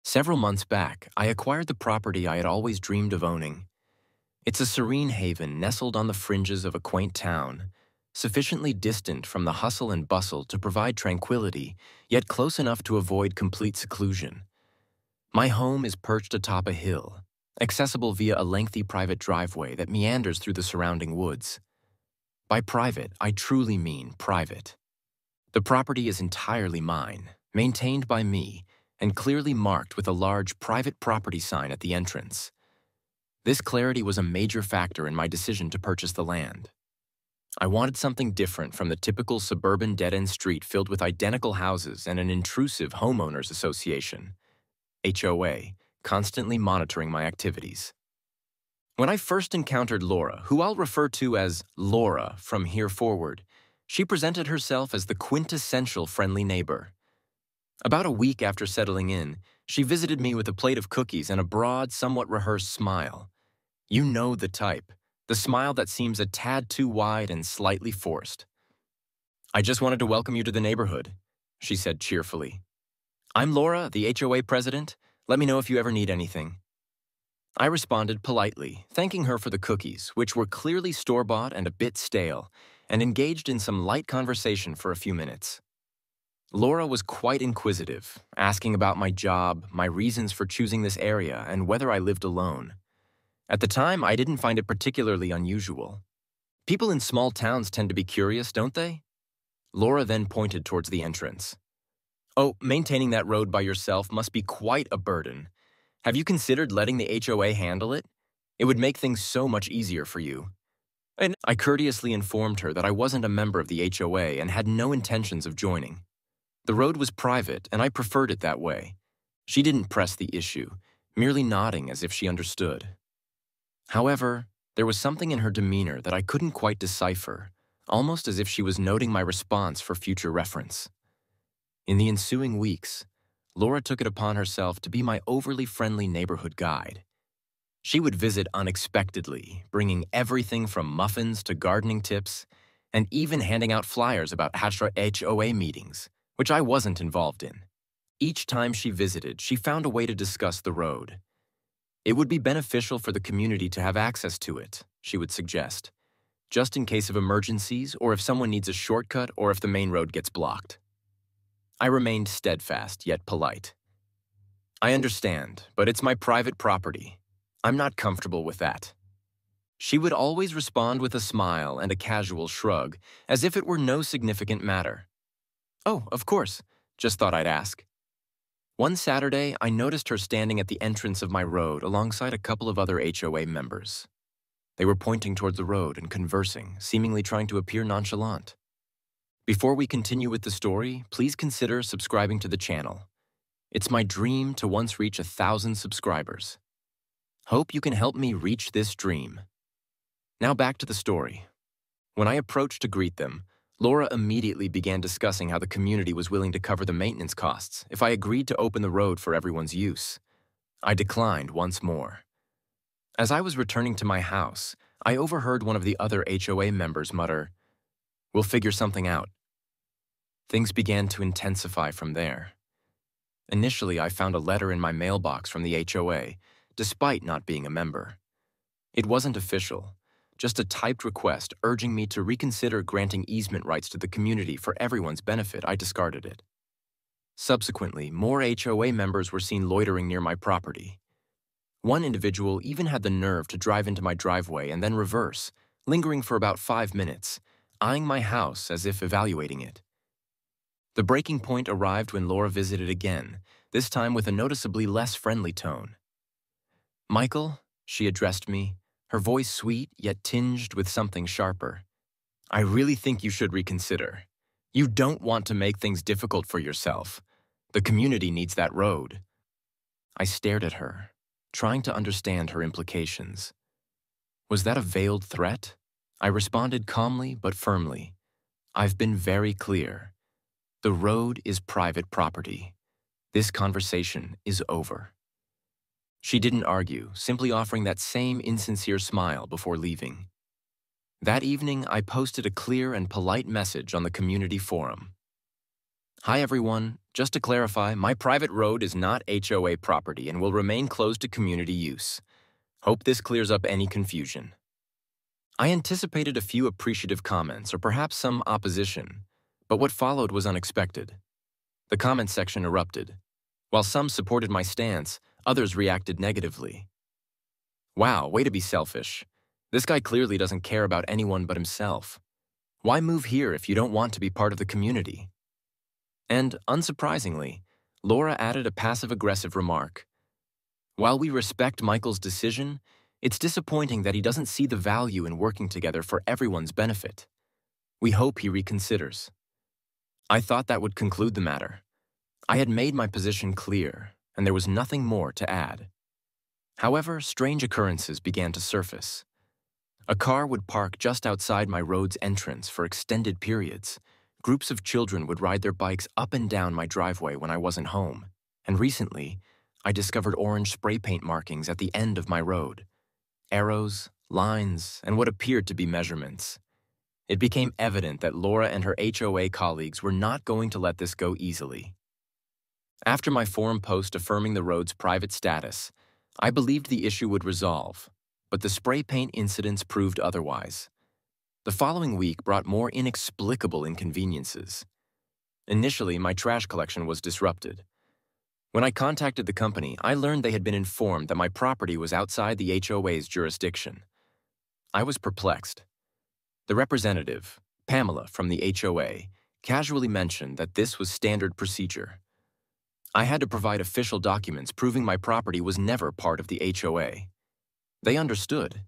Several months back, I acquired the property I had always dreamed of owning. It's a serene haven nestled on the fringes of a quaint town, sufficiently distant from the hustle and bustle to provide tranquility, yet close enough to avoid complete seclusion. My home is perched atop a hill, accessible via a lengthy private driveway that meanders through the surrounding woods. By private, I truly mean private. The property is entirely mine, maintained by me, and clearly marked with a large private property sign at the entrance. This clarity was a major factor in my decision to purchase the land. I wanted something different from the typical suburban dead-end street filled with identical houses and an intrusive homeowners association, HOA, constantly monitoring my activities. When I first encountered Laura, who I'll refer to as Laura from here forward, she presented herself as the quintessential friendly neighbor. About a week after settling in, she visited me with a plate of cookies and a broad, somewhat rehearsed smile. You know the type, the smile that seems a tad too wide and slightly forced. "I just wanted to welcome you to the neighborhood," she said cheerfully. "I'm Laura, the HOA president. Let me know if you ever need anything." I responded politely, thanking her for the cookies, which were clearly store-bought and a bit stale, and engaged in some light conversation for a few minutes. Laura was quite inquisitive, asking about my job, my reasons for choosing this area, and whether I lived alone. At the time, I didn't find it particularly unusual. People in small towns tend to be curious, don't they? Laura then pointed towards the entrance. "Oh, maintaining that road by yourself must be quite a burden. Have you considered letting the HOA handle it? It would make things so much easier for you." And I courteously informed her that I wasn't a member of the HOA and had no intentions of joining. The road was private, and I preferred it that way. She didn't press the issue, merely nodding as if she understood. However, there was something in her demeanor that I couldn't quite decipher, almost as if she was noting my response for future reference. In the ensuing weeks, Laura took it upon herself to be my overly friendly neighborhood guide. She would visit unexpectedly, bringing everything from muffins to gardening tips, and even handing out flyers about HOA meetings, which I wasn't involved in. Each time she visited, she found a way to discuss the road. It would be beneficial for the community to have access to it, she would suggest, just in case of emergencies or if someone needs a shortcut or if the main road gets blocked. I remained steadfast yet polite. "I understand, but it's my private property. I'm not comfortable with that." She would always respond with a smile and a casual shrug, as if it were no significant matter. "Oh, of course. Just thought I'd ask." One Saturday, I noticed her standing at the entrance of my road alongside a couple of other HOA members. They were pointing toward the road and conversing, seemingly trying to appear nonchalant. Before we continue with the story, please consider subscribing to the channel. It's my dream to once reach 1,000 subscribers. Hope you can help me reach this dream. Now back to the story. When I approached to greet them, Laura immediately began discussing how the community was willing to cover the maintenance costs if I agreed to open the road for everyone's use. I declined once more. As I was returning to my house, I overheard one of the other HOA members mutter, "We'll figure something out." Things began to intensify from there. Initially, I found a letter in my mailbox from the HOA, despite not being a member. It wasn't official, just a typed request urging me to reconsider granting easement rights to the community for everyone's benefit. I discarded it. Subsequently, more HOA members were seen loitering near my property. One individual even had the nerve to drive into my driveway and then reverse, lingering for about 5 minutes, eyeing my house as if evaluating it. The breaking point arrived when Laura visited again, this time with a noticeably less friendly tone. "Michael," she addressed me, her voice sweet yet tinged with something sharper. "I really think you should reconsider. You don't want to make things difficult for yourself. The community needs that road." I stared at her, trying to understand her implications. Was that a veiled threat? I responded calmly but firmly. "I've been very clear. The road is private property. This conversation is over." She didn't argue, simply offering that same insincere smile before leaving. That evening, I posted a clear and polite message on the community forum. Hi everyone. Just to clarify, my private road is not HOA property and will remain closed to community use. Hope this clears up any confusion. I anticipated a few appreciative comments or perhaps some opposition, but what followed was unexpected. The comment section erupted. While some supported my stance, others reacted negatively. Wow, way to be selfish. This guy clearly doesn't care about anyone but himself. Why move here if you don't want to be part of the community? And, unsurprisingly, Laura added a passive-aggressive remark. While we respect Michael's decision, it's disappointing that he doesn't see the value in working together for everyone's benefit. We hope he reconsiders. I thought that would conclude the matter. I had made my position clear, and there was nothing more to add. However, strange occurrences began to surface. A car would park just outside my road's entrance for extended periods. Groups of children would ride their bikes up and down my driveway when I wasn't home. And recently, I discovered orange spray paint markings at the end of my road. Arrows, lines, and what appeared to be measurements. It became evident that Laura and her HOA colleagues were not going to let this go easily. After my forum post affirming the road's private status, I believed the issue would resolve, but the spray paint incidents proved otherwise. The following week brought more inexplicable inconveniences. Initially, my trash collection was disrupted. When I contacted the company, I learned they had been informed that my property was outside the HOA's jurisdiction. I was perplexed. The representative, Pamela from the HOA, casually mentioned that this was standard procedure. I had to provide official documents proving my property was never part of the HOA. They understood,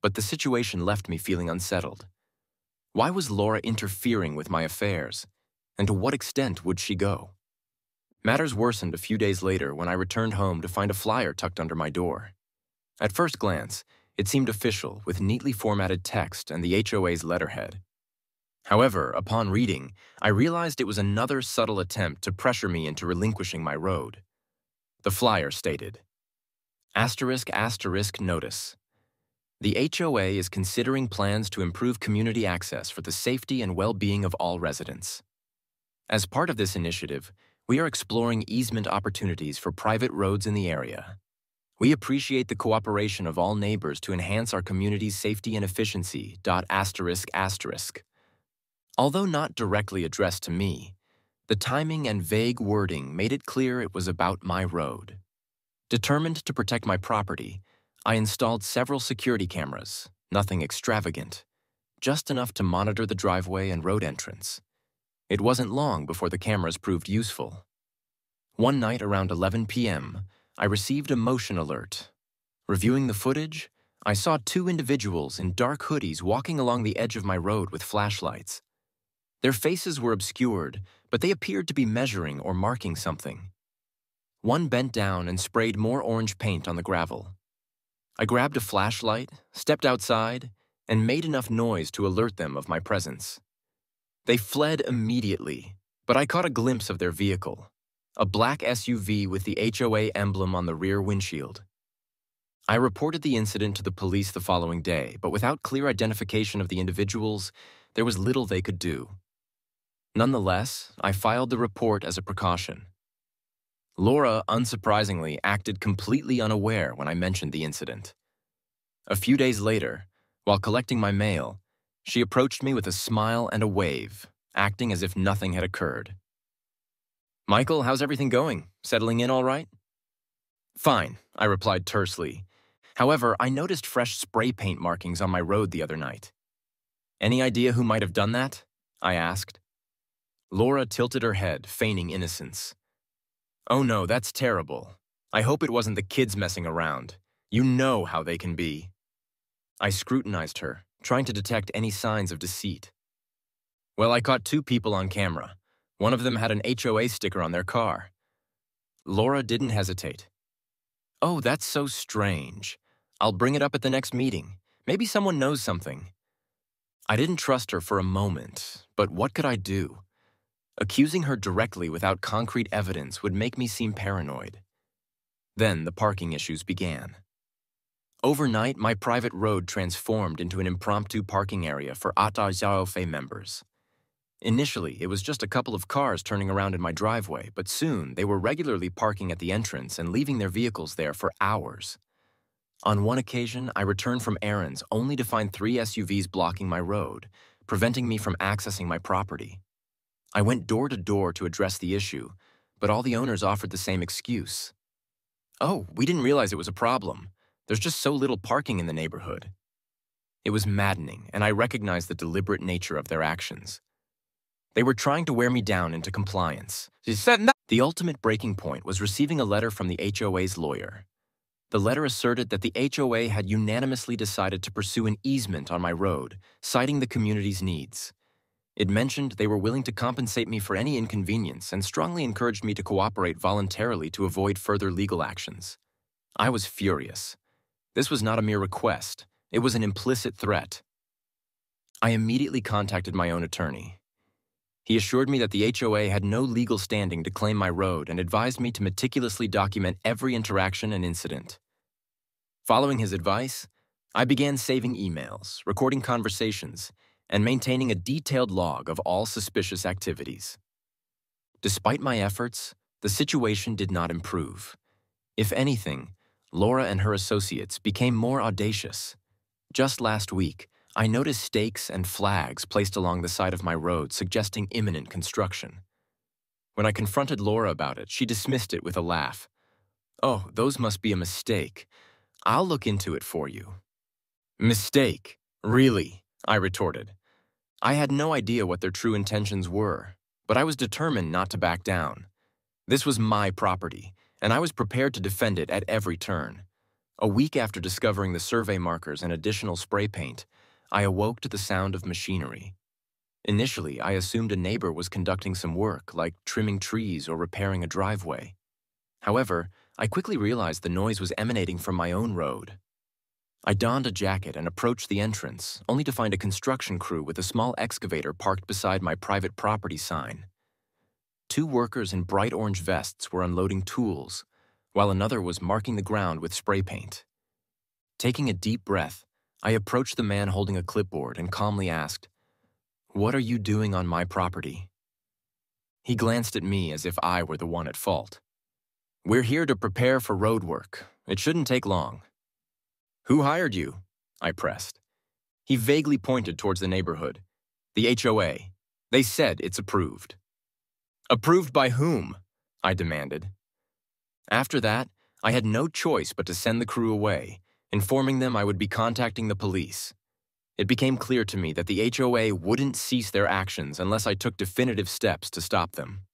but the situation left me feeling unsettled. Why was Laura interfering with my affairs, and to what extent would she go? Matters worsened a few days later when I returned home to find a flyer tucked under my door. At first glance, it seemed official with neatly formatted text and the HOA's letterhead. However, upon reading, I realized it was another subtle attempt to pressure me into relinquishing my road. The flyer stated, *** notice. The HOA is considering plans to improve community access for the safety and well-being of all residents. As part of this initiative, we are exploring easement opportunities for private roads in the area. We appreciate the cooperation of all neighbors to enhance our community's safety and efficiency. ***. Although not directly addressed to me, the timing and vague wording made it clear it was about my road. Determined to protect my property, I installed several security cameras, nothing extravagant, just enough to monitor the driveway and road entrance. It wasn't long before the cameras proved useful. One night around 11 p.m., I received a motion alert. Reviewing the footage, I saw two individuals in dark hoodies walking along the edge of my road with flashlights. Their faces were obscured, but they appeared to be measuring or marking something. One bent down and sprayed more orange paint on the gravel. I grabbed a flashlight, stepped outside, and made enough noise to alert them of my presence. They fled immediately, but I caught a glimpse of their vehicle, a black SUV with the HOA emblem on the rear windshield. I reported the incident to the police the following day, but without clear identification of the individuals, there was little they could do. Nonetheless, I filed the report as a precaution. Laura, unsurprisingly, acted completely unaware when I mentioned the incident. A few days later, while collecting my mail, she approached me with a smile and a wave, acting as if nothing had occurred. "Michael, how's everything going? Settling in all right?" "Fine," I replied tersely. However, I noticed fresh spray paint markings on my road the other night. "Any idea who might have done that?" I asked. Laura tilted her head, feigning innocence. "Oh no, that's terrible. I hope it wasn't the kids messing around. You know how they can be." I scrutinized her, trying to detect any signs of deceit. "Well, I caught two people on camera. One of them had an HOA sticker on their car." Laura didn't hesitate. "Oh, that's so strange. I'll bring it up at the next meeting. Maybe someone knows something." I didn't trust her for a moment, but what could I do? Accusing her directly without concrete evidence would make me seem paranoid. Then the parking issues began. Overnight, my private road transformed into an impromptu parking area for atop members. Initially, it was just a couple of cars turning around in my driveway, but soon they were regularly parking at the entrance and leaving their vehicles there for hours. On one occasion, I returned from errands only to find 3 SUVs blocking my road, preventing me from accessing my property. I went door to door to address the issue, but all the owners offered the same excuse. "Oh, we didn't realize it was a problem. There's just so little parking in the neighborhood." It was maddening, and I recognized the deliberate nature of their actions. They were trying to wear me down into compliance. The ultimate breaking point was receiving a letter from the HOA's lawyer. The letter asserted that the HOA had unanimously decided to pursue an easement on my road, citing the community's needs. It mentioned they were willing to compensate me for any inconvenience and strongly encouraged me to cooperate voluntarily to avoid further legal actions. I was furious. This was not a mere request. It was an implicit threat. I immediately contacted my own attorney. He assured me that the HOA had no legal standing to claim my road and advised me to meticulously document every interaction and incident. Following his advice, I began saving emails, recording conversations, and maintaining a detailed log of all suspicious activities. Despite my efforts, the situation did not improve. If anything, Laura and her associates became more audacious. Just last week, I noticed stakes and flags placed along the side of my road suggesting imminent construction. When I confronted Laura about it, she dismissed it with a laugh. "Oh, those must be a mistake. I'll look into it for you." "Mistake? Really?" I retorted. I had no idea what their true intentions were, but I was determined not to back down. This was my property, and I was prepared to defend it at every turn. A week after discovering the survey markers and additional spray paint, I awoke to the sound of machinery. Initially, I assumed a neighbor was conducting some work, like trimming trees or repairing a driveway. However, I quickly realized the noise was emanating from my own road. I donned a jacket and approached the entrance, only to find a construction crew with a small excavator parked beside my private property sign. 2 workers in bright orange vests were unloading tools, while another was marking the ground with spray paint. Taking a deep breath, I approached the man holding a clipboard and calmly asked, "What are you doing on my property?" He glanced at me as if I were the one at fault. "We're here to prepare for road work. It shouldn't take long." "Who hired you?" I pressed. He vaguely pointed towards the neighborhood. "The HOA. They said it's approved." "Approved by whom?" I demanded. After that, I had no choice but to send the crew away, informing them I would be contacting the police. It became clear to me that the HOA wouldn't cease their actions unless I took definitive steps to stop them.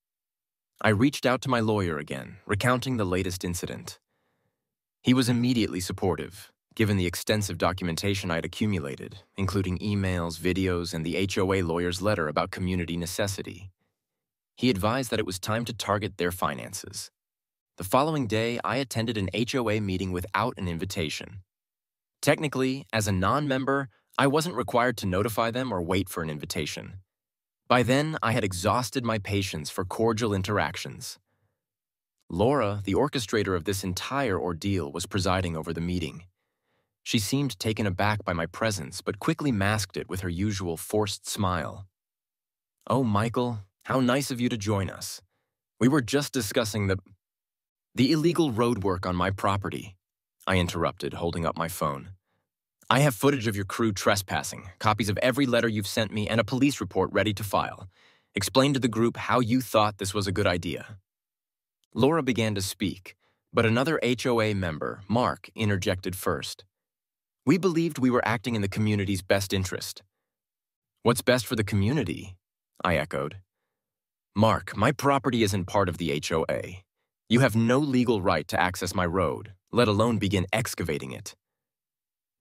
I reached out to my lawyer again, recounting the latest incident. He was immediately supportive, given the extensive documentation I had accumulated, including emails, videos, and the HOA lawyer's letter about community necessity. He advised that it was time to target their finances. The following day, I attended an HOA meeting without an invitation. Technically, as a non-member, I wasn't required to notify them or wait for an invitation. By then, I had exhausted my patience for cordial interactions. Laura, the orchestrator of this entire ordeal, was presiding over the meeting. She seemed taken aback by my presence, but quickly masked it with her usual forced smile. "Oh, Michael, how nice of you to join us. We were just discussing the illegal road work on my property," I interrupted, holding up my phone. "I have footage of your crew trespassing, copies of every letter you've sent me, and a police report ready to file. Explain to the group how you thought this was a good idea." Laura began to speak, but another HOA member, Mark, interjected first. "We believed we were acting in the community's best interest." "What's best for the community?" I echoed. "Mark, my property isn't part of the HOA. You have no legal right to access my road, let alone begin excavating it.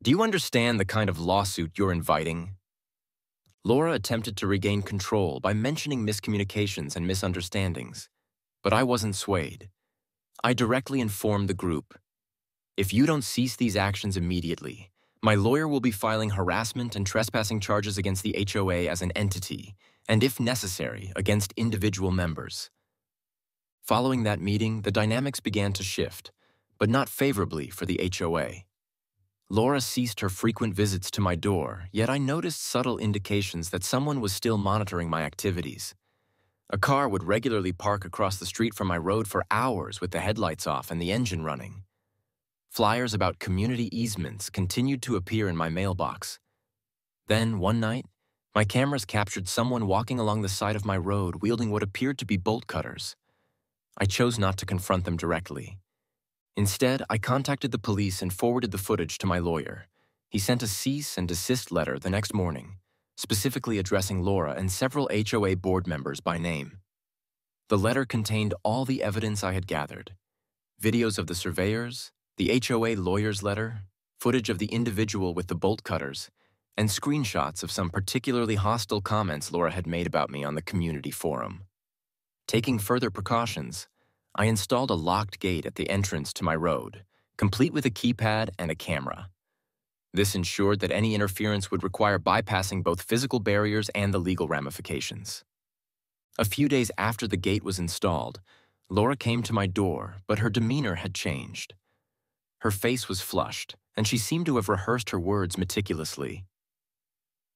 Do you understand the kind of lawsuit you're inviting?" Laura attempted to regain control by mentioning miscommunications and misunderstandings, but I wasn't swayed. I directly informed the group, "If you don't cease these actions immediately, my lawyer will be filing harassment and trespassing charges against the HOA as an entity, and if necessary, against individual members." Following that meeting, the dynamics began to shift, but not favorably for the HOA. Laura ceased her frequent visits to my door, yet I noticed subtle indications that someone was still monitoring my activities. A car would regularly park across the street from my road for hours with the headlights off and the engine running. Flyers about community easements continued to appear in my mailbox. Then, one night, my cameras captured someone walking along the side of my road wielding what appeared to be bolt cutters. I chose not to confront them directly. Instead, I contacted the police and forwarded the footage to my lawyer. He sent a cease and desist letter the next morning, specifically addressing Laura and several HOA board members by name. The letter contained all the evidence I had gathered: videos of the surveyors, the HOA lawyer's letter, footage of the individual with the bolt cutters, and screenshots of some particularly hostile comments Laura had made about me on the community forum. Taking further precautions, I installed a locked gate at the entrance to my road, complete with a keypad and a camera. This ensured that any interference would require bypassing both physical barriers and the legal ramifications. A few days after the gate was installed, Laura came to my door, but her demeanor had changed. Her face was flushed, and she seemed to have rehearsed her words meticulously.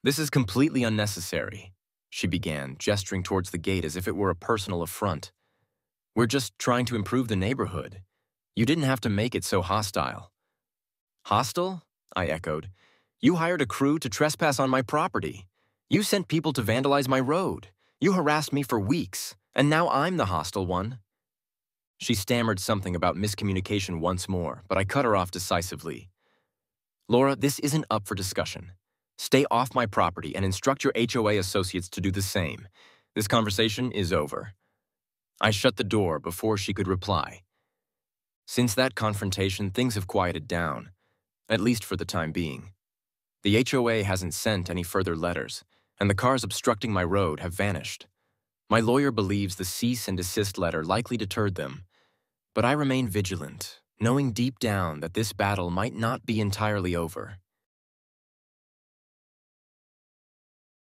"This is completely unnecessary," she began, gesturing towards the gate as if it were a personal affront. "We're just trying to improve the neighborhood. You didn't have to make it so hostile." "Hostile?" I echoed. "You hired a crew to trespass on my property. You sent people to vandalize my road. You harassed me for weeks, and now I'm the hostile one." She stammered something about miscommunication once more, but I cut her off decisively. "Laura, this isn't up for discussion. Stay off my property and instruct your HOA associates to do the same. This conversation is over." I shut the door before she could reply. Since that confrontation, things have quieted down, at least for the time being. The HOA hasn't sent any further letters, and the cars obstructing my road have vanished. My lawyer believes the cease and desist letter likely deterred them, but I remain vigilant, knowing deep down that this battle might not be entirely over.